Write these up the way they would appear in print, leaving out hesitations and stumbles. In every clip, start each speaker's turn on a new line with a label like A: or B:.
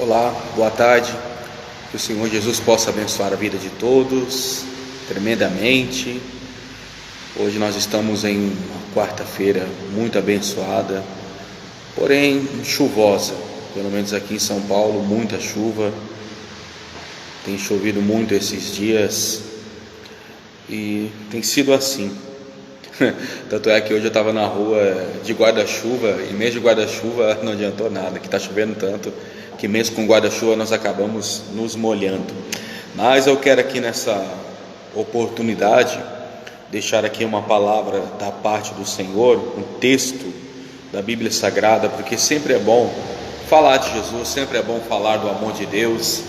A: Olá, boa tarde. Que o Senhor Jesus possa abençoar a vida de todos tremendamente. Hoje nós estamos em uma quarta-feira muito abençoada, porém chuvosa. Pelo menos aqui em São Paulo, muita chuva. Tem chovido muito esses dias e tem sido assim. Tanto é que hoje eu estava na rua de guarda-chuva, e mesmo de guarda-chuva não adiantou nada, que está chovendo tanto que mesmo com guarda-chuva nós acabamos nos molhando. Mas eu quero aqui nessa oportunidade deixar aqui uma palavra da parte do Senhor, um texto da Bíblia Sagrada, porque sempre é bom falar de Jesus, sempre é bom falar do amor de Deus,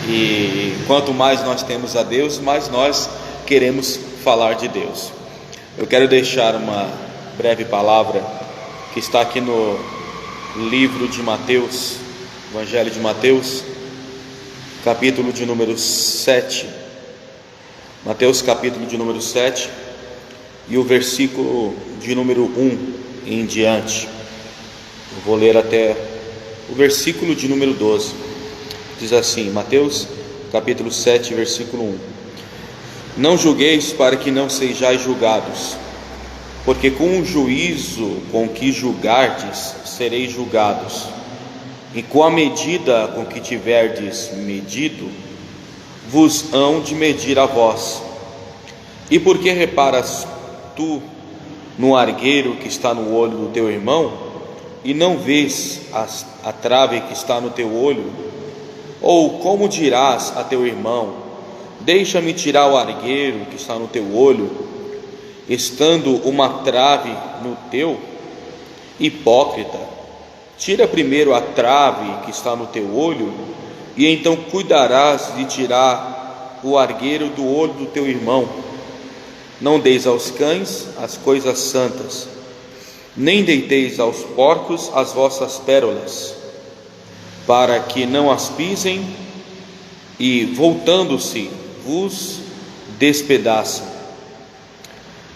A: e quanto mais nós temos a Deus, mais nós queremos falar de Deus. Eu quero deixar uma breve palavra que está aqui no livro de Mateus, Evangelho de Mateus, capítulo de número 7. Mateus capítulo de número 7 e o versículo de número 1 em diante. Eu vou ler até o versículo de número 12. Diz assim, Mateus capítulo 7, versículo 1. Não julgueis para que não sejais julgados, porque com o juízo com que julgardes, sereis julgados, e com a medida com que tiverdes medido, vos hão de medir a vós. E por que reparas tu no argueiro que está no olho do teu irmão, e não vês a trave que está no teu olho? Ou como dirás a teu irmão, deixa-me tirar o argueiro que está no teu olho, estando uma trave no teu? Hipócrita, tira primeiro a trave que está no teu olho, e então cuidarás de tirar o argueiro do olho do teu irmão. Não deis aos cães as coisas santas, nem deiteis aos porcos as vossas pérolas, para que não as pisem e, voltando-se, vos despedacem.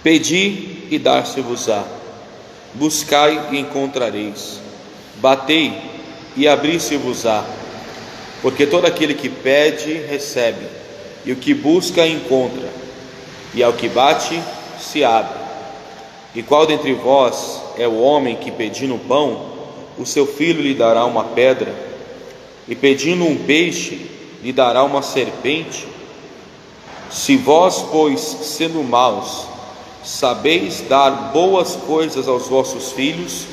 A: Pedi e dar-se-vos-á, buscai e encontrareis, batei e abrir-se-vos-á, porque todo aquele que pede recebe, e o que busca encontra, e ao que bate se abre. E qual dentre vós é o homem que, pedindo pão, o seu filho lhe dará uma pedra, e pedindo um peixe lhe dará uma serpente? Se vós, pois, sendo maus, sabeis dar boas coisas aos vossos filhos,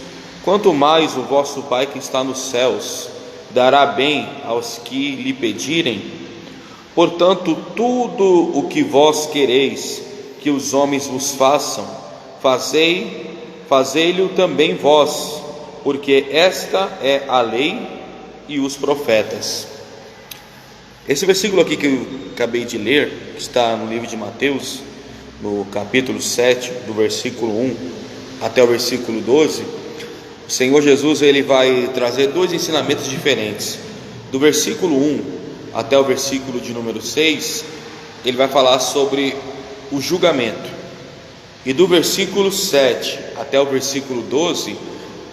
A: quanto mais o vosso Pai que está nos céus dará bem aos que lhe pedirem. Portanto, tudo o que vós quereis que os homens vos façam, fazei-lo também vós, porque esta é a lei e os profetas. Esse versículo aqui que eu acabei de ler, que está no livro de Mateus, no capítulo 7, do versículo 1 até o versículo 12, o Senhor Jesus ele vai trazer dois ensinamentos diferentes. Do versículo 1 até o versículo de número 6, ele vai falar sobre o julgamento. E do versículo 7 até o versículo 12,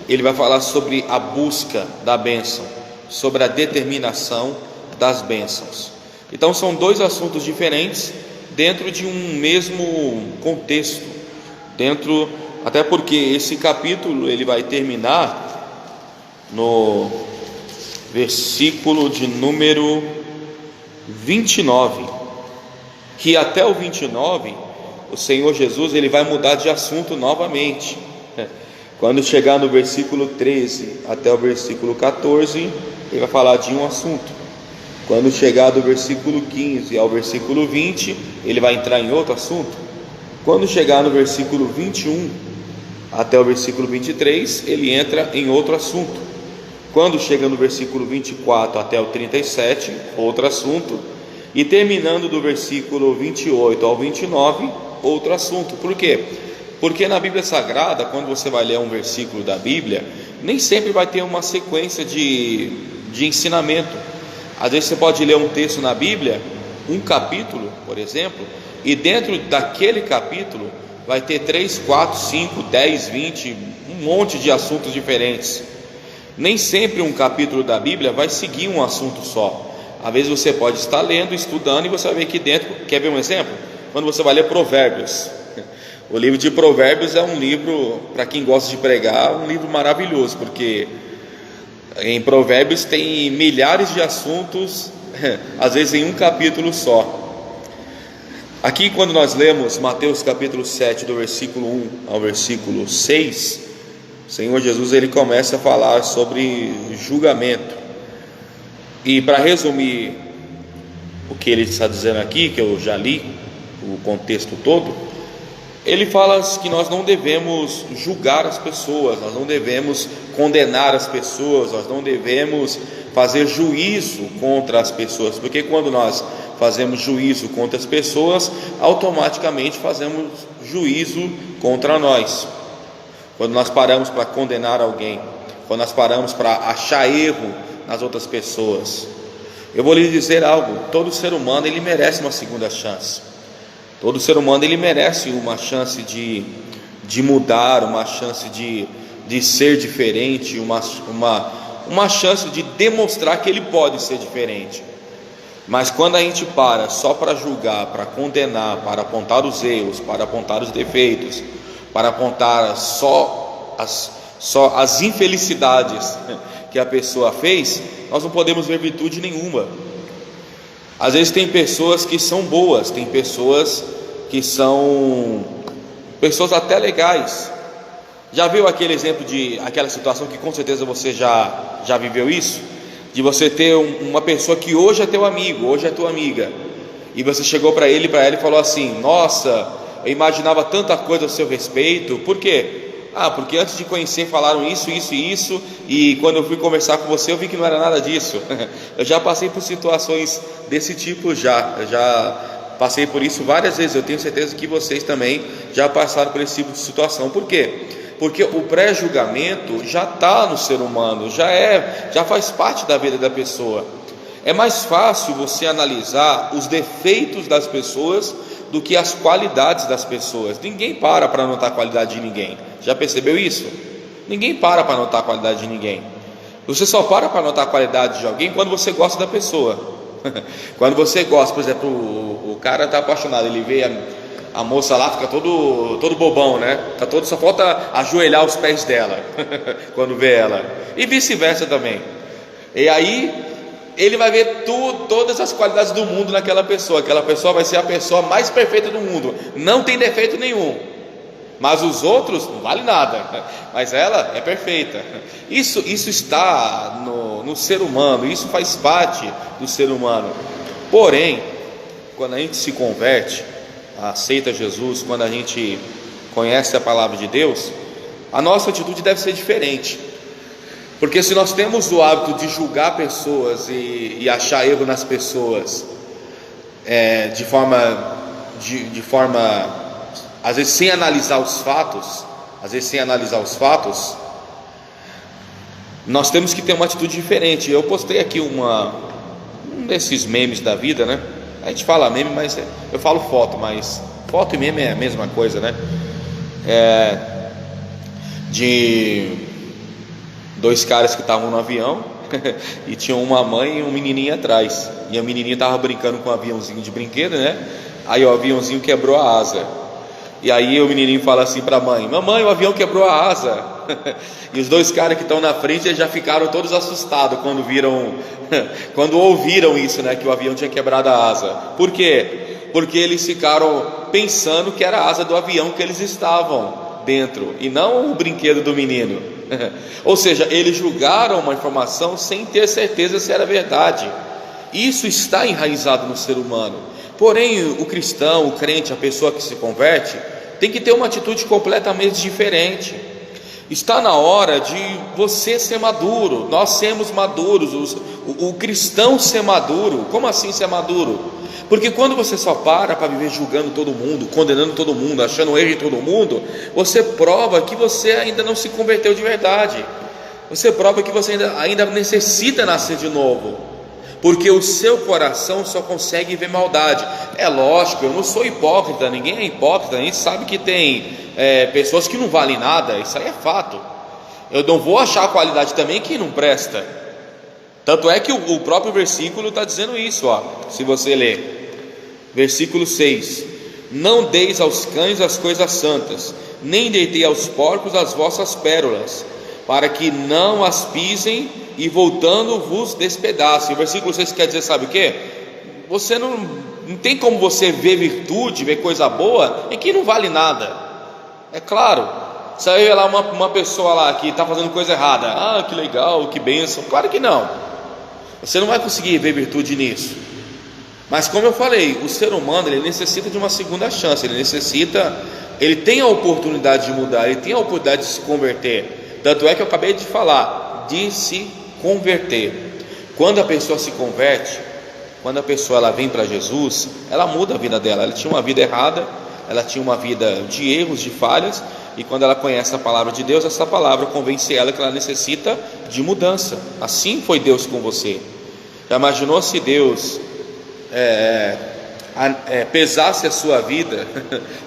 A: ele vai falar sobre a busca da bênção, sobre a determinação das bênçãos. Então são dois assuntos diferentes dentro de um mesmo contexto, até porque esse capítulo ele vai terminar no versículo de número 29, que até o 29 o Senhor Jesus ele vai mudar de assunto novamente. Quando chegar no versículo 13 até o versículo 14, ele vai falar de um assunto. Quando chegar do versículo 15 ao versículo 20, ele vai entrar em outro assunto. Quando chegar no versículo 21 até o versículo 23, ele entra em outro assunto. Quando chega no versículo 24 até o 37, outro assunto. E terminando do versículo 28 ao 29, outro assunto. Por quê? Porque na Bíblia Sagrada, quando você vai ler um versículo da Bíblia, nem sempre vai ter uma sequência de ensinamento. Às vezes você pode ler um texto na Bíblia, um capítulo, por exemplo, e dentro daquele capítulo vai ter 3, 4, 5, 10, 20, um monte de assuntos diferentes. Nem sempre um capítulo da Bíblia vai seguir um assunto só. Às vezes você pode estar lendo, estudando, e você vai ver aqui dentro. Quer ver um exemplo? Quando você vai ler Provérbios. O livro de Provérbios é um livro, para quem gosta de pregar, um livro maravilhoso, porque em Provérbios tem milhares de assuntos, às vezes em um capítulo só. Aqui, quando nós lemos Mateus capítulo 7, do versículo 1 ao versículo 6, o Senhor Jesus ele começa a falar sobre julgamento. E para resumir o que ele está dizendo aqui, que eu já li o contexto todo, ele fala que nós não devemos julgar as pessoas, nós não devemos condenar as pessoas, nós não devemos fazer juízo contra as pessoas, porque quando nós fazemos juízo contra as pessoas, automaticamente fazemos juízo contra nós. Quando nós paramos para condenar alguém, quando nós paramos para achar erro nas outras pessoas, eu vou lhe dizer algo: todo ser humano ele merece uma segunda chance. Todo ser humano ele merece uma chance de mudar, uma chance de ser diferente, uma chance de demonstrar que ele pode ser diferente. Mas quando a gente para só para julgar, para condenar, para apontar os erros, para apontar os defeitos, para apontar só as infelicidades que a pessoa fez, nós não podemos ver virtude nenhuma. Às vezes tem pessoas que são boas, tem pessoas que são pessoas até legais. Já viu aquele exemplo de aquela situação que com certeza você já viveu isso? De você ter uma pessoa que hoje é teu amigo, hoje é tua amiga, e você chegou para ele e falou assim: nossa, eu imaginava tanta coisa a seu respeito. Por quê? Porque antes de conhecer falaram isso, isso e isso, e quando eu fui conversar com você eu vi que não era nada disso. Eu já passei por situações desse tipo eu já passei por isso várias vezes. Eu tenho certeza que vocês também já passaram por esse tipo de situação. Por quê? Porque o pré-julgamento já está no ser humano, já faz parte da vida da pessoa. É mais fácil você analisar os defeitos das pessoas do que as qualidades das pessoas. Ninguém para notar a qualidade de ninguém. Já percebeu isso? Ninguém para notar a qualidade de ninguém. Você só para notar a qualidade de alguém quando você gosta da pessoa. Quando você gosta, por exemplo, o cara está apaixonado, ele vê a moça lá, fica todo bobão, né? Só falta ajoelhar aos pés dela quando vê ela, e vice-versa também. E aí ele vai ver todas as qualidades do mundo naquela pessoa. Aquela pessoa vai ser a pessoa mais perfeita do mundo, não tem defeito nenhum. Mas os outros não vale nada, mas ela é perfeita. Isso está no ser humano, isso faz parte do ser humano. Porém, quando a gente se converte, aceita Jesus, quando a gente conhece a palavra de Deus, a nossa atitude deve ser diferente. Porque se nós temos o hábito de julgar pessoas e achar erro nas pessoas, de forma às vezes sem analisar os fatos, nós temos que ter uma atitude diferente. Eu postei aqui um desses memes da vida, né? A gente fala meme, mas eu falo foto, mas foto e meme é a mesma coisa, né? De dois caras que estavam no avião e tinham uma mãe e um menininho atrás, e a menininha estava brincando com um aviãozinho de brinquedo, né? Aí o aviãozinho quebrou a asa, e aí o menininho fala assim para a mãe: mamãe, o avião quebrou a asa. E os dois caras que estão na frente já ficaram todos assustados quando ouviram isso, né? Que o avião tinha quebrado a asa. Por quê? Porque eles ficaram pensando que era a asa do avião que eles estavam dentro, e não o brinquedo do menino. Ou seja, eles julgaram uma informação sem ter certeza se era verdade. Isso está enraizado no ser humano. Porém, o cristão, o crente, a pessoa que se converte, tem que ter uma atitude completamente diferente. Está na hora de você ser maduro, nós sermos maduros, o cristão ser maduro. Como assim ser maduro? Porque quando você só para viver julgando todo mundo, condenando todo mundo, achando erro em todo mundo, você prova que você ainda não se converteu de verdade. Você prova que você ainda necessita nascer de novo, porque o seu coração só consegue ver maldade. É lógico, eu não sou hipócrita, ninguém é hipócrita. A gente sabe que tem pessoas que não valem nada, isso aí é fato. eu não vou achar a qualidade também que não presta. Tanto é que o próprio versículo está dizendo isso, ó. Se você ler, versículo 6: não deis aos cães as coisas santas, nem deitei aos porcos as vossas pérolas, para que não as pisem e voltando vos despedacem. O versículo 6 quer dizer, sabe o que? Você não tem como você ver virtude, ver coisa boa em que não vale nada. É claro, saiu lá uma pessoa lá que está fazendo coisa errada, ah, que legal, que bênção. Claro que não, você não vai conseguir ver virtude nisso. Mas como eu falei, o ser humano, ele necessita de uma segunda chance, ele tem a oportunidade de mudar, ele tem a oportunidade de se converter. Tanto é que eu acabei de falar, de se converter. Quando a pessoa se converte, quando a pessoa ela vem para Jesus, ela muda a vida dela. Ela tinha uma vida errada, ela tinha uma vida de erros, de falhas, e quando ela conhece a palavra de Deus, essa palavra convence ela que ela necessita de mudança. Assim foi Deus com você. Já imaginou se Deus pesasse a sua vida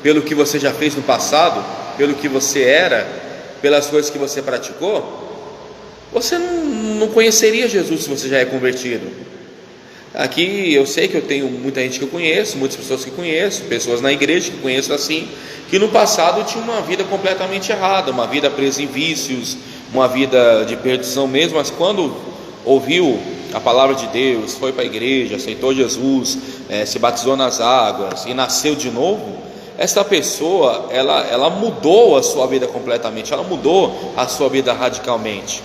A: pelo que você já fez no passado, pelo que você era, pelas coisas que você praticou? Você não conheceria Jesus se você já é convertido. Aqui eu sei que eu tenho muita gente que eu conheço, muitas pessoas que conheço, pessoas na igreja que conheço assim, que no passado tinha uma vida completamente errada, uma vida presa em vícios, uma vida de perdição mesmo, mas quando ouviu a palavra de Deus, foi para a igreja, aceitou Jesus, se batizou nas águas e nasceu de novo, essa pessoa ela mudou a sua vida completamente, ela mudou a sua vida radicalmente.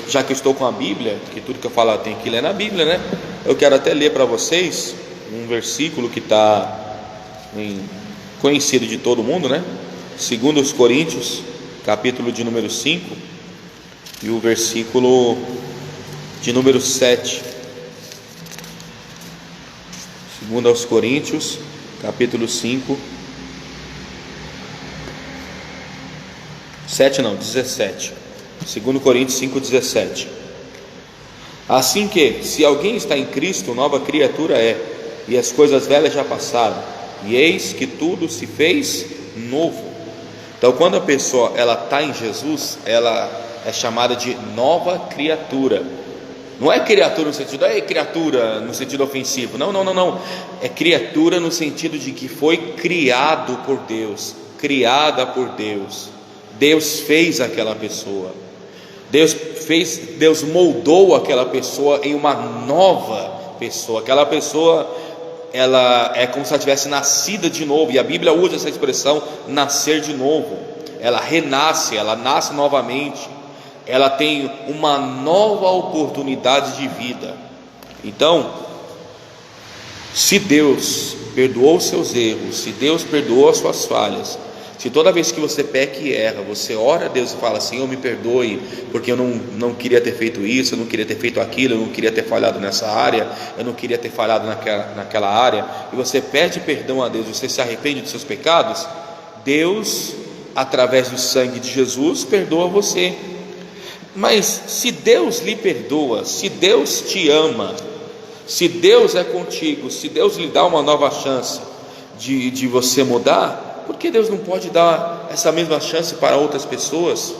A: Já que eu estou com a Bíblia, que tudo que eu falo eu tenho que ler na Bíblia, né? Eu quero até ler para vocês um versículo que está conhecido de todo mundo, né? 2 Coríntios, capítulo de número 5, e o versículo de número 7. 2 Coríntios, capítulo 5, 17. 2 Coríntios 5,17. Assim que, se alguém está em Cristo, nova criatura é, e as coisas velhas já passaram, e eis que tudo se fez novo. Então, quando a pessoa ela está em Jesus, ela é chamada de nova criatura. Não é criatura no sentido, criatura no sentido ofensivo. Não. É criatura no sentido de que foi criado por Deus, criada por Deus. Deus fez aquela pessoa. Deus moldou aquela pessoa em uma nova pessoa. Aquela pessoa, ela é como se ela tivesse nascido de novo, e a Bíblia usa essa expressão, nascer de novo. Ela renasce, ela nasce novamente, ela tem uma nova oportunidade de vida. Então, se Deus perdoou os seus erros, se Deus perdoou as suas falhas, se toda vez que você peca e erra, você ora a Deus e fala: Senhor, me perdoe, porque eu não queria ter feito isso, eu não queria ter feito aquilo, eu não queria ter falhado nessa área, eu não queria ter falhado naquela área, e você pede perdão a Deus, você se arrepende dos seus pecados, Deus, através do sangue de Jesus, perdoa você. Mas se Deus lhe perdoa, se Deus te ama, se Deus é contigo, se Deus lhe dá uma nova chance de você mudar, por que Deus não pode dar essa mesma chance para outras pessoas?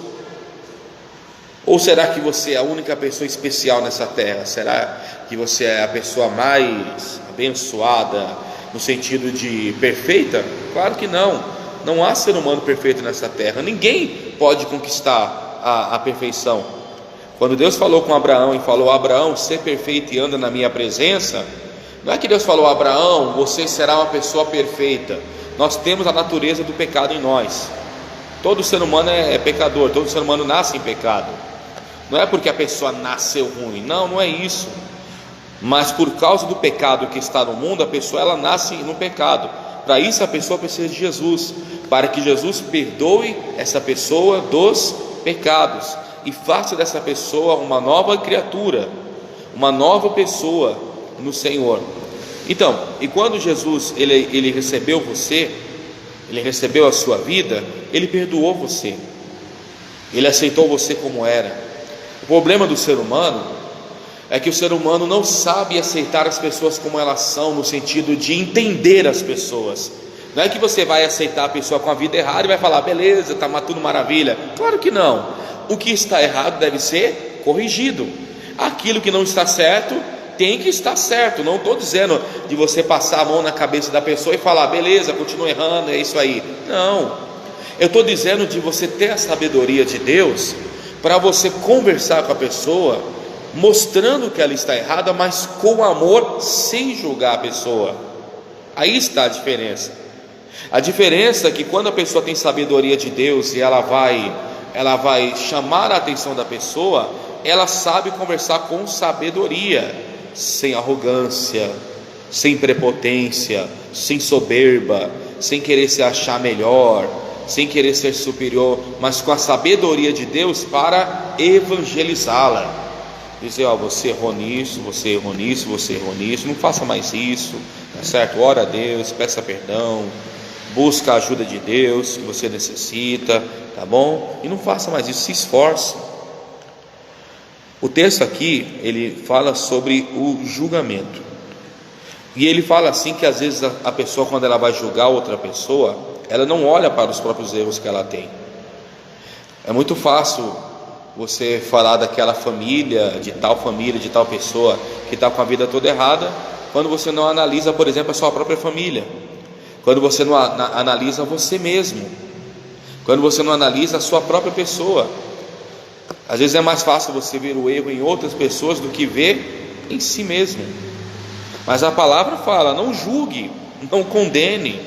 A: Ou será que você é a única pessoa especial nessa terra? Será que você é a pessoa mais abençoada no sentido de perfeita? Claro que não. Não há ser humano perfeito nessa terra. Ninguém pode conquistar a perfeição. Quando Deus falou com Abraão e falou: Abraão, ser perfeito e anda na minha presença, não é que Deus falou: Abraão, você será uma pessoa perfeita. Nós temos a natureza do pecado em nós. Todo ser humano é pecador, todo ser humano nasce em pecado. Não é porque a pessoa nasceu ruim, não é isso. Mas por causa do pecado que está no mundo, a pessoa ela nasce no pecado. Para isso a pessoa precisa de Jesus, para que Jesus perdoe essa pessoa dos pecados e faça dessa pessoa uma nova criatura, uma nova pessoa no Senhor. Então, e quando Jesus ele recebeu você, ele recebeu a sua vida, ele perdoou você, ele aceitou você como era. O problema do ser humano é que o ser humano não sabe aceitar as pessoas como elas são, no sentido de entender as pessoas. Não é que você vai aceitar a pessoa com a vida errada e vai falar, beleza, está tudo maravilha. Claro que não. O que está errado deve ser corrigido. Aquilo que não está certo tem que estar certo. Não estou dizendo de você passar a mão na cabeça da pessoa e falar, beleza, continua errando, é isso aí. Não. Eu estou dizendo de você ter a sabedoria de Deus para você conversar com a pessoa, mostrando que ela está errada, mas com amor, sem julgar a pessoa. Aí está a diferença. A diferença é que quando a pessoa tem sabedoria de Deus e ela vai chamar a atenção da pessoa, ela sabe conversar com sabedoria, sem arrogância, sem prepotência, sem soberba, sem querer se achar melhor, sem querer ser superior, mas com a sabedoria de Deus para evangelizá-la. Dizer, você errou nisso, você errou nisso, você errou nisso, não faça mais isso, tá certo? Ora a Deus, peça perdão, busca a ajuda de Deus que você necessita, tá bom? E não faça mais isso, se esforce. O texto aqui, ele fala sobre o julgamento. E ele fala assim que às vezes a pessoa, quando ela vai julgar outra pessoa, ela não olha para os próprios erros que ela tem. É muito fácil você falar daquela família, de tal pessoa que está com a vida toda errada, quando você não analisa, por exemplo, a sua própria família, quando você não analisa você mesmo, quando você não analisa a sua própria pessoa. Às vezes é mais fácil você ver o erro em outras pessoas do que ver em si mesmo. Mas a palavra fala, não julgue, não condene,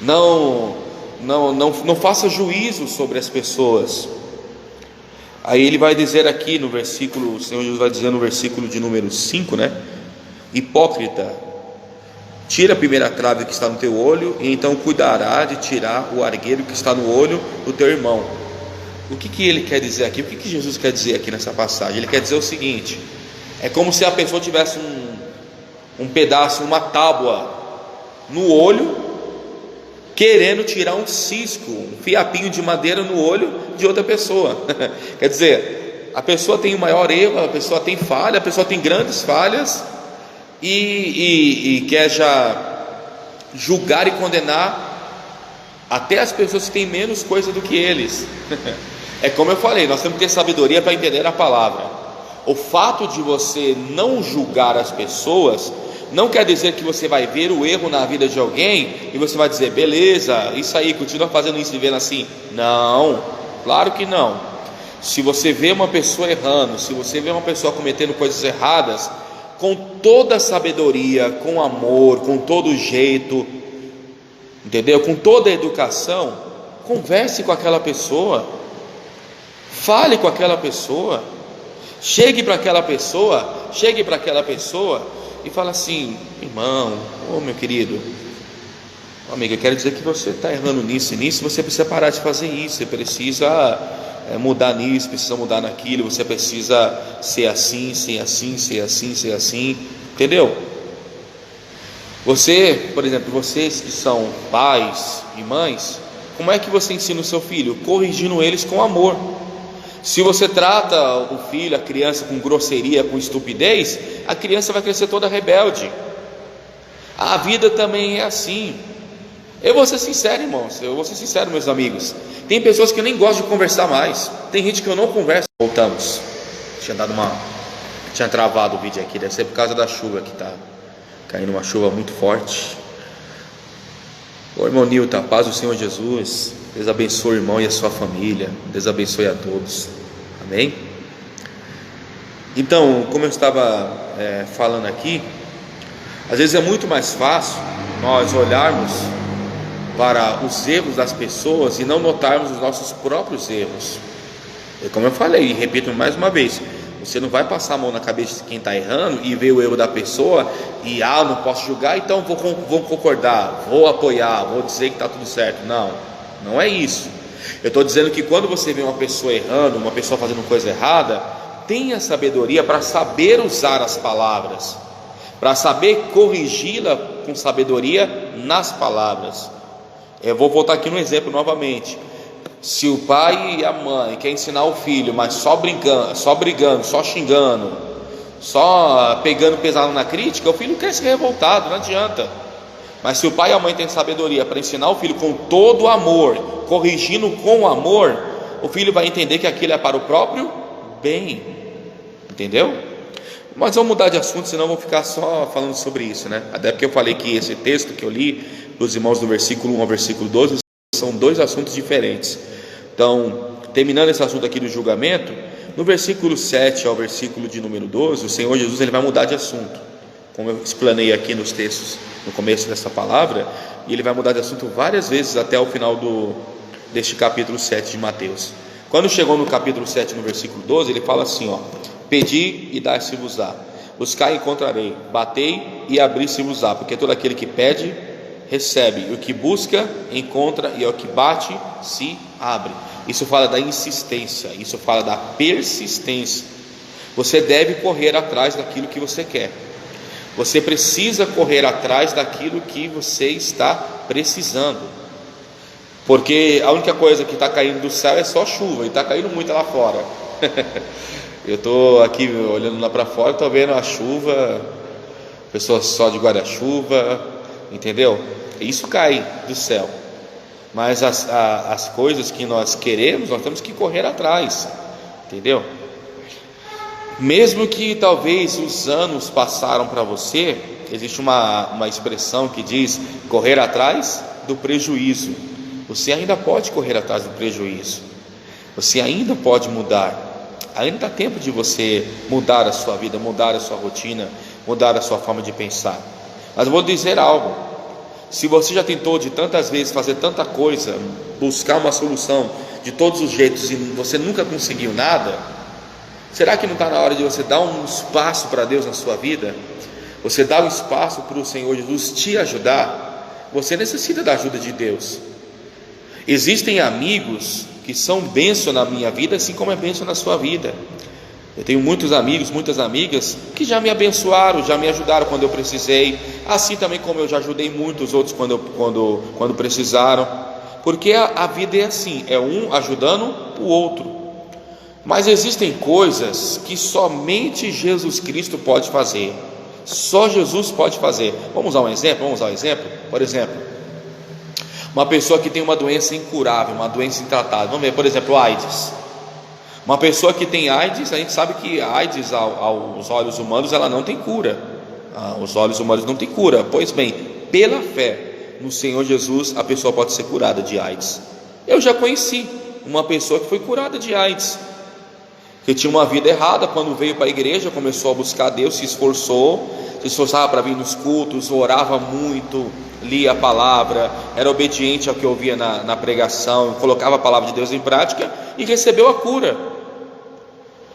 A: não faça juízo sobre as pessoas. Aí ele vai dizer aqui no versículo, o Senhor Jesus vai dizer no versículo de número 5, né? Hipócrita, tira a primeira trave que está no teu olho, e então cuidará de tirar o argueiro que está no olho do teu irmão. O que ele quer dizer aqui? O que Jesus quer dizer aqui nessa passagem? Ele quer dizer o seguinte: é como se a pessoa tivesse um pedaço, uma tábua no olho, querendo tirar um cisco, um fiapinho de madeira no olho de outra pessoa. Quer dizer, a pessoa tem o maior erro, a pessoa tem falha, a pessoa tem grandes falhas, e quer já julgar e condenar até as pessoas que têm menos coisa do que eles. É como eu falei, nós temos que ter sabedoria para entender a palavra. O fato de você não julgar as pessoas não quer dizer que você vai ver o erro na vida de alguém e você vai dizer, beleza, isso aí, continua fazendo isso e vendo assim. Não, claro que não. Se você vê uma pessoa errando, se você vê uma pessoa cometendo coisas erradas, com toda a sabedoria, com amor, com todo jeito, entendeu? Com toda a educação, converse com aquela pessoa, fale com aquela pessoa, chegue para aquela pessoa e fala assim, irmão, meu querido, amigo, eu quero dizer que você está errando nisso e nisso, você precisa parar de fazer isso, você precisa mudar nisso, precisa mudar naquilo, você precisa ser assim, entendeu? Você, por exemplo, vocês que são pais e mães, como é que você ensina o seu filho? Corrigindo eles com amor. Se você trata o filho, a criança, com grosseria, com estupidez, a criança vai crescer toda rebelde. A vida também é assim. Eu vou ser sincero, irmãos, meus amigos. Tem pessoas que eu nem gosto de conversar mais. Tem gente que eu não converso. Voltamos. Tinha travado o vídeo aqui, deve ser por causa da chuva que está caindo, uma chuva muito forte. Ô irmão Nilton, a paz do Senhor Jesus, Deus abençoe o irmão e a sua família, Deus abençoe a todos, amém? Então, como eu estava falando aqui, às vezes é muito mais fácil nós olharmos para os erros das pessoas e não notarmos os nossos próprios erros. E como eu falei, e repito mais uma vez, você não vai passar a mão na cabeça de quem está errando e ver o erro da pessoa e não posso julgar, então vou concordar, vou apoiar, vou dizer que está tudo certo. Não é isso. Eu estou dizendo que quando você vê uma pessoa errando, uma pessoa fazendo coisa errada, tenha sabedoria para saber usar as palavras, para saber corrigi-la com sabedoria nas palavras. Eu vou voltar aqui no exemplo novamente. Se o pai e a mãe querem ensinar o filho, mas só brigando, só xingando, só pegando pesado na crítica, o filho cresce revoltado, não adianta. Mas se o pai e a mãe têm sabedoria para ensinar o filho com todo amor, corrigindo com amor, o filho vai entender que aquilo é para o próprio bem, entendeu? Mas vamos mudar de assunto, senão vou ficar só falando sobre isso, né? Até porque eu falei que esse texto que eu li dos irmãos do versículo 1 ao versículo 12 são dois assuntos diferentes. Então, terminando esse assunto aqui do julgamento, no versículo 7 ao versículo de número 12, o Senhor Jesus ele vai mudar de assunto, como eu explanei aqui nos textos no começo dessa palavra, e ele vai mudar de assunto várias vezes até o final deste capítulo 7 de Mateus. Quando chegou no capítulo 7, no versículo 12, ele fala assim, ó: pedi e dar-se-vos-á, buscai e encontrarei, batei e abri-se-vos-á, porque todo aquele que pede, recebe, o que busca, encontra, e ao que bate, se abre. Isso fala da insistência, isso fala da persistência. Você deve correr atrás daquilo que você quer. Você precisa correr atrás daquilo que você está precisando, porque a única coisa que está caindo do céu é só chuva, e está caindo muito lá fora. Eu estou aqui olhando lá para fora, estou vendo a chuva, pessoas só de guarda-chuva, entendeu? Isso cai do céu, mas as coisas que nós queremos, nós temos que correr atrás, entendeu? Mesmo que talvez os anos passaram para você, existe uma expressão que diz correr atrás do prejuízo. Você ainda pode correr atrás do prejuízo, você ainda pode mudar, ainda dá tempo de você mudar a sua vida, mudar a sua rotina, mudar a sua forma de pensar. Mas eu vou dizer algo: se você já tentou de tantas vezes fazer tanta coisa, buscar uma solução de todos os jeitos e você nunca conseguiu nada, será que não está na hora de você dar um espaço para Deus na sua vida? Você dá um espaço para o Senhor Jesus te ajudar? Você necessita da ajuda de Deus. Existem amigos que são bênção na minha vida, assim como é bênção na sua vida. Eu tenho muitos amigos, muitas amigas que já me abençoaram, já me ajudaram quando eu precisei, assim também como eu já ajudei muitos outros quando precisaram, porque a vida é assim, é um ajudando o outro. Mas existem coisas que somente Jesus Cristo pode fazer, só Jesus pode fazer. Vamos usar um exemplo? Por exemplo, uma pessoa que tem uma doença incurável, uma doença intratável, vamos ver, por exemplo, AIDS. Uma pessoa que tem AIDS, a gente sabe que a AIDS aos olhos humanos ela não tem cura, os olhos humanos não tem cura. Pois bem, pela fé no Senhor Jesus, a pessoa pode ser curada de AIDS. Eu já conheci uma pessoa que foi curada de AIDS, que tinha uma vida errada. Quando veio para a igreja, começou a buscar Deus, se esforçava para vir nos cultos, orava muito, lia a palavra, era obediente ao que ouvia na pregação, colocava a palavra de Deus em prática e recebeu a cura.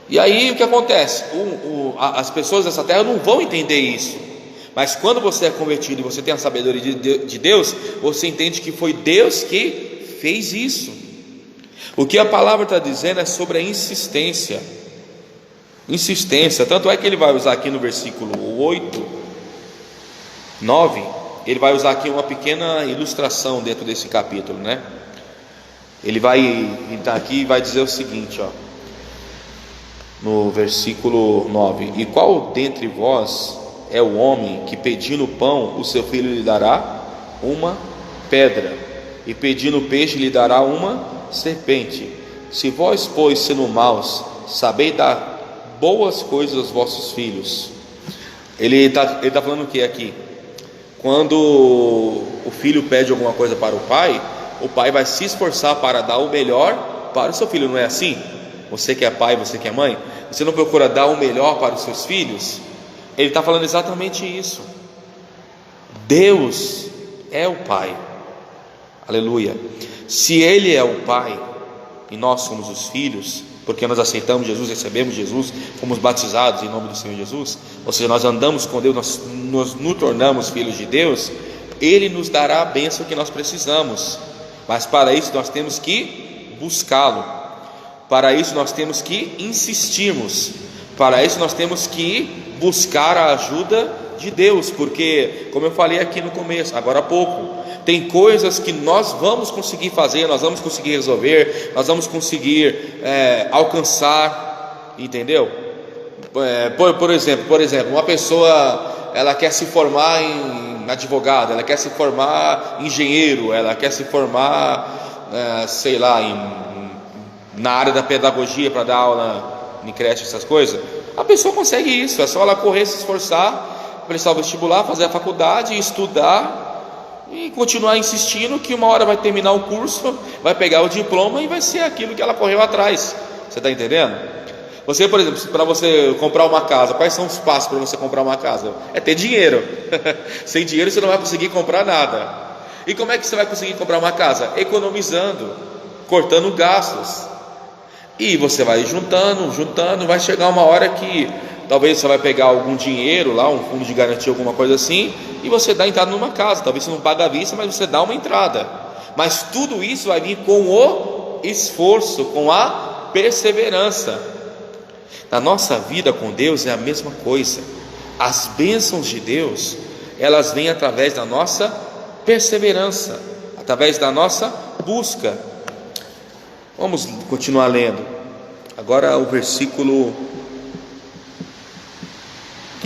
A: E aí o que acontece? As pessoas dessa terra não vão entender isso, mas quando você é convertido e você tem a sabedoria de Deus, você entende que foi Deus que fez isso. O que a palavra está dizendo é sobre a insistência, tanto é que ele vai usar aqui no versículo 8, 9, ele vai usar aqui uma pequena ilustração dentro desse capítulo, né? Ele vai estar aqui e vai dizer o seguinte, ó, no versículo 9: e qual dentre vós é o homem que, pedindo pão, o seu filho lhe dará uma pedra, e pedindo peixe lhe dará uma serpente? Se vós, pois, sendo maus, sabeis dar boas coisas aos vossos filhos. Ele está falando o que aqui? Quando o filho pede alguma coisa para o pai vai se esforçar para dar o melhor para o seu filho, não é assim? Você que é pai, você que é mãe, você não procura dar o melhor para os seus filhos? Ele está falando exatamente isso. Deus é o Pai, aleluia. Se Ele é o Pai e nós somos os filhos, porque nós aceitamos Jesus, recebemos Jesus, fomos batizados em nome do Senhor Jesus, ou seja, nós andamos com Deus, nós nos tornamos filhos de Deus, Ele nos dará a bênção que nós precisamos. Mas para isso nós temos que buscá-lo, para isso nós temos que insistirmos, para isso nós temos que buscar a ajuda de Deus, porque, como eu falei aqui no começo, agora há pouco, tem coisas que nós vamos conseguir fazer, nós vamos conseguir resolver, nós vamos conseguir alcançar, entendeu? Por exemplo, uma pessoa, ela quer se formar advogado, ela quer se formar engenheiro, ela quer se formar, sei lá, na área da pedagogia para dar aula em creche, essas coisas. A pessoa consegue isso, é só ela correr, se esforçar, prestar o vestibular, fazer a faculdade, estudar e continuar insistindo que uma hora vai terminar o curso, vai pegar o diploma e vai ser aquilo que ela correu atrás. Você está entendendo? Você, por exemplo, para você comprar uma casa, quais são os passos para você comprar uma casa? É ter dinheiro. Sem dinheiro você não vai conseguir comprar nada. E como é que você vai conseguir comprar uma casa? Economizando, cortando gastos. E você vai juntando, vai chegar uma hora que talvez você vai pegar algum dinheiro lá, um fundo de garantia, alguma coisa assim, e você dá entrada numa casa. Talvez você não pague à vista, mas você dá uma entrada. Mas tudo isso vai vir com o esforço, com a perseverança. Na nossa vida com Deus é a mesma coisa. As bênçãos de Deus, elas vêm através da nossa perseverança, através da nossa busca. Vamos continuar lendo. Agora o versículo,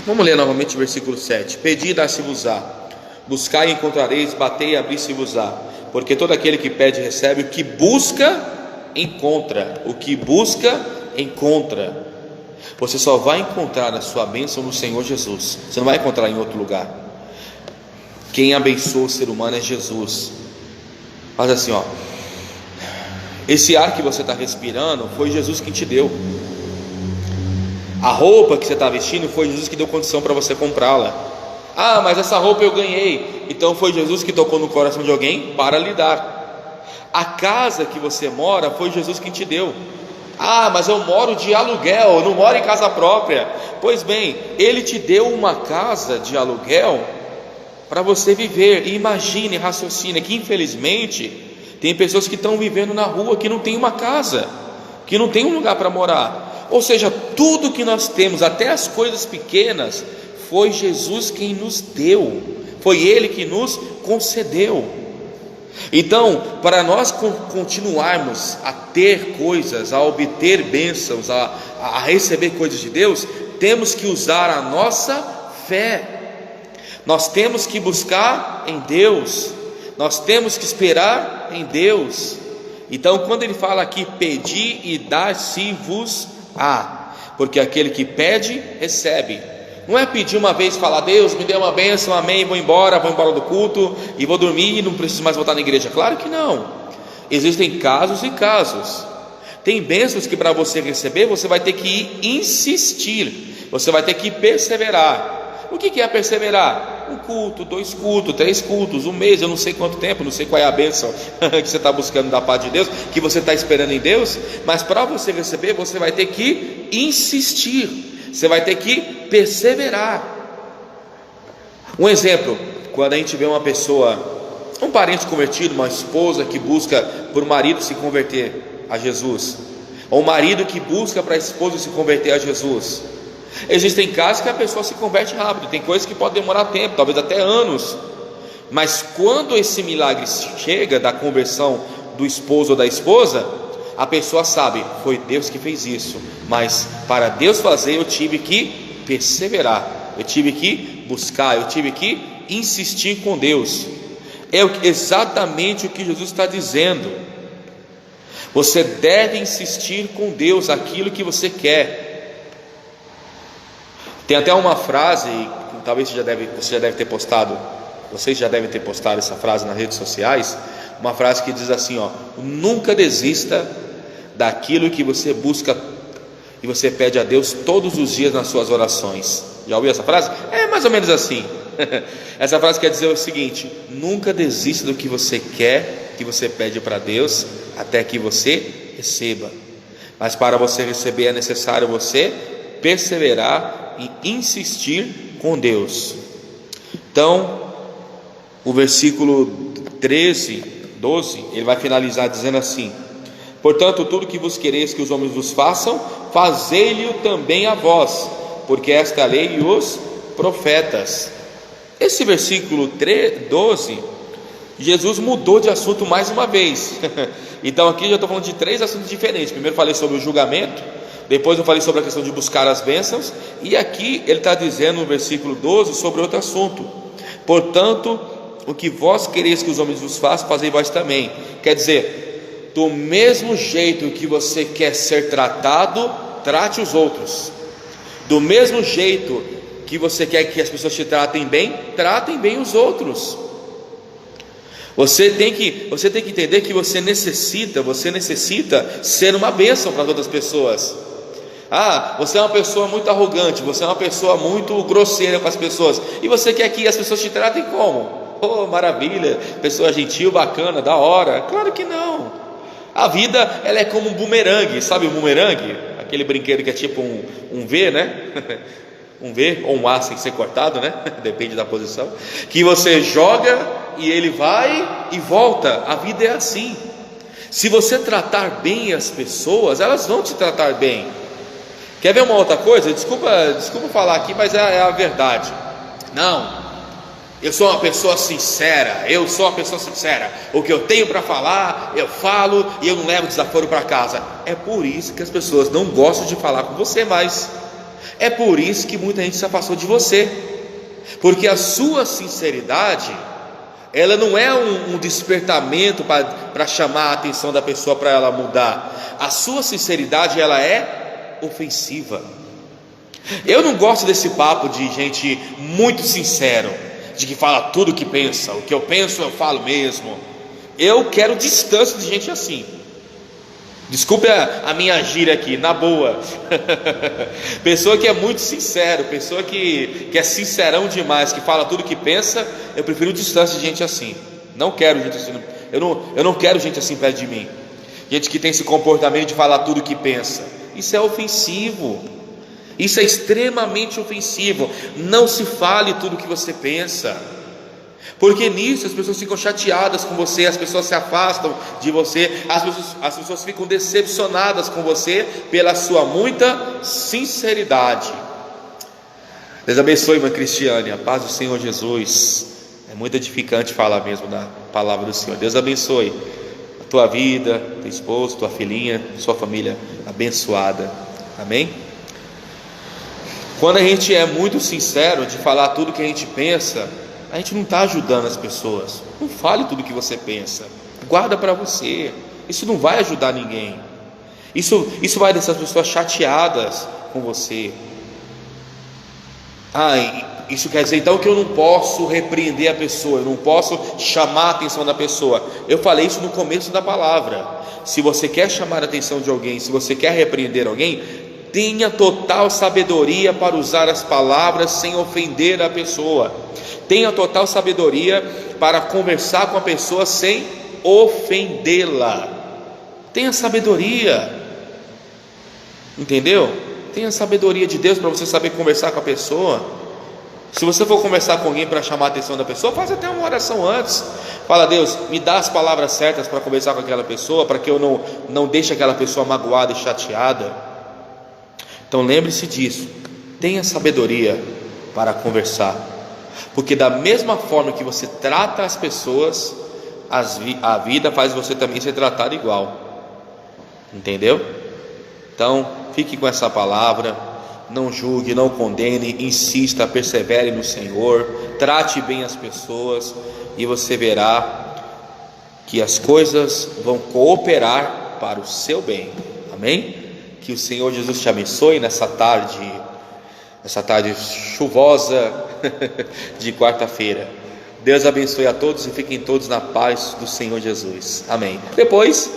A: vamos ler novamente o versículo 7. Pedi e dá-se-vos-á, buscai e encontrareis, batei e abri-se-vos-á. Porque todo aquele que pede recebe, o que busca encontra, o que busca encontra. Você só vai encontrar a sua bênção no Senhor Jesus, você não vai encontrar em outro lugar. Quem abençoa o ser humano é Jesus. Faz assim, ó. Esse ar que você está respirando foi Jesus que te deu. A roupa que você está vestindo foi Jesus que deu condição para você comprá-la. Ah, mas essa roupa eu ganhei. Então foi Jesus que tocou no coração de alguém para lhe dar. A casa que você mora foi Jesus que te deu. Ah, mas eu moro de aluguel, eu não moro em casa própria. Pois bem, Ele te deu uma casa de aluguel para você viver. E imagine, raciocine, que infelizmente tem pessoas que estão vivendo na rua, que não tem uma casa, que não tem um lugar para morar. Ou seja, tudo que nós temos, até as coisas pequenas, foi Jesus quem nos deu, foi Ele que nos concedeu. Então, para nós continuarmos a ter coisas, a obter bênçãos, a receber coisas de Deus, temos que usar a nossa fé. Nós temos que buscar em Deus, nós temos que esperar em Deus. Então, quando ele fala aqui, pedi e dar-se-vos-á, porque aquele que pede, recebe. Não é pedir uma vez e falar, Deus me dê uma bênção, amém, vou embora do culto e vou dormir e não preciso mais voltar na igreja. Claro que não. Existem casos e casos. Tem bênçãos que para você receber, você vai ter que insistir, você vai ter que perseverar. O que é perseverar? Um culto, 2 cultos, 3 cultos, um mês, eu não sei quanto tempo, não sei qual é a bênção que você está buscando da parte de Deus, que você está esperando em Deus, mas para você receber, você vai ter que insistir. Você vai ter que perseverar. Um exemplo, quando a gente vê uma pessoa, um parente convertido, uma esposa que busca por um marido se converter a Jesus, ou um marido que busca para a esposa se converter a Jesus. Existem casos que a pessoa se converte rápido, tem coisas que podem demorar tempo, talvez até anos. Mas quando esse milagre chega da conversão do esposo ou da esposa, a pessoa sabe, foi Deus que fez isso, mas para Deus fazer eu tive que perseverar, eu tive que buscar, eu tive que insistir com Deus. É exatamente o que Jesus está dizendo. Você deve insistir com Deus aquilo que você quer. Tem até uma frase, talvez você já deve ter postado, vocês já devem ter postado essa frase nas redes sociais, uma frase que diz assim, ó: nunca desista daquilo que você busca e você pede a Deus todos os dias nas suas orações. Já ouviu essa frase? É mais ou menos assim. Essa frase quer dizer o seguinte: nunca desista do que você quer, que você pede para Deus, até que você receba. Mas para você receber é necessário você perseverar e insistir com Deus. Então, o versículo 12, ele vai finalizar dizendo assim: portanto, tudo que vos quereis que os homens vos façam, fazei-lhe também a vós, porque esta é a lei e os profetas. Esse versículo 12, Jesus mudou de assunto mais uma vez. Então aqui já estou falando de 3 assuntos diferentes. Primeiro falei sobre o julgamento, depois eu falei sobre a questão de buscar as bênçãos, e aqui ele está dizendo no versículo 12 sobre outro assunto. Portanto, o que vós quereis que os homens vos façam, fazei vós também. Quer dizer, do mesmo jeito que você quer ser tratado, trate os outros. Do mesmo jeito que você quer que as pessoas te tratem bem os outros. Você tem que entender que você necessita ser uma bênção para todas as pessoas. Você é uma pessoa muito arrogante, você é uma pessoa muito grosseira com as pessoas, e você quer que as pessoas te tratem como? Oh, maravilha, pessoa gentil, bacana, da hora. Claro que não. A vida, ela é como um bumerangue. Sabe o bumerangue? Aquele brinquedo que é tipo um V, né? Um V ou um A sem ser cortado, né? Depende da posição. Que você joga e ele vai e volta. A vida é assim. Se você tratar bem as pessoas, elas vão te tratar bem. Quer ver uma outra coisa? Desculpa falar aqui, mas é a verdade. Não, eu sou uma pessoa sincera. O que eu tenho para falar, eu falo, e eu não levo desaforo para casa. É por isso que as pessoas não gostam de falar com você mais. É por isso que muita gente se afastou de você, porque a sua sinceridade, ela não é um despertamento para chamar a atenção da pessoa para ela mudar. A sua sinceridade, ela é ofensiva. Eu não gosto desse papo de gente muito sincero, de que fala tudo o que pensa. O que eu penso eu falo mesmo. Eu quero distância de gente assim. Desculpe a minha gíria aqui, na boa. Pessoa que é muito sincero, pessoa que é sincerão demais, que fala tudo o que pensa, eu prefiro distância de gente assim. Não quero gente assim. Eu não quero gente assim perto de mim. Gente que tem esse comportamento de falar tudo o que pensa. Isso é ofensivo. Isso é extremamente ofensivo. Não se fale tudo o que você pensa, porque nisso as pessoas ficam chateadas com você, as pessoas se afastam de você, as pessoas ficam decepcionadas com você pela sua muita sinceridade. Deus abençoe, irmã Cristiane, a paz do Senhor Jesus. É muito edificante falar mesmo da palavra do Senhor. Deus abençoe a tua vida, teu esposo, tua filhinha, sua família abençoada. Amém? Quando a gente é muito sincero de falar tudo que a gente pensa, a gente não está ajudando as pessoas. Não fale tudo que você pensa, guarda para você. Isso não vai ajudar ninguém. Isso vai deixar as pessoas chateadas com você. Isso quer dizer então que eu não posso repreender a pessoa, eu não posso chamar a atenção da pessoa. Eu falei isso no começo da palavra. Se você quer chamar a atenção de alguém, se você quer repreender alguém, tenha total sabedoria para usar as palavras sem ofender a pessoa. Tenha total sabedoria para conversar com a pessoa sem ofendê-la. Tenha sabedoria, entendeu? Tenha sabedoria de Deus para você saber conversar com a pessoa. Se você for conversar com alguém para chamar a atenção da pessoa, faz até uma oração antes. Fala: Deus, me dá as palavras certas para conversar com aquela pessoa, para que eu não deixe aquela pessoa magoada e chateada. Então lembre-se disso. Tenha sabedoria para conversar, porque da mesma forma que você trata as pessoas, a vida faz você também ser tratado igual. Entendeu? Então fique com essa palavra. Não julgue, não condene, insista, persevere no Senhor, trate bem as pessoas, e você verá que as coisas vão cooperar para o seu bem. Amém? Que o Senhor Jesus te abençoe nessa tarde chuvosa de quarta-feira. Deus abençoe a todos e fiquem todos na paz do Senhor Jesus. Amém. Depois,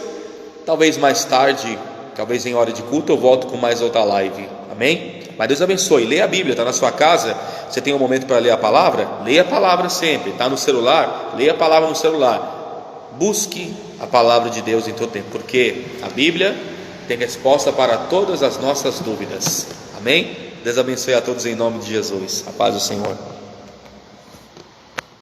A: talvez mais tarde, talvez em hora de culto, eu volto com mais outra live. Amém? Mas Deus abençoe. Leia a Bíblia, está na sua casa. Você tem um momento para ler a palavra? Leia a palavra sempre. Está no celular? Leia a palavra no celular. Busque a palavra de Deus em todo tempo, porque a Bíblia tem resposta para todas as nossas dúvidas. Amém? Deus abençoe a todos em nome de Jesus. A paz do Senhor.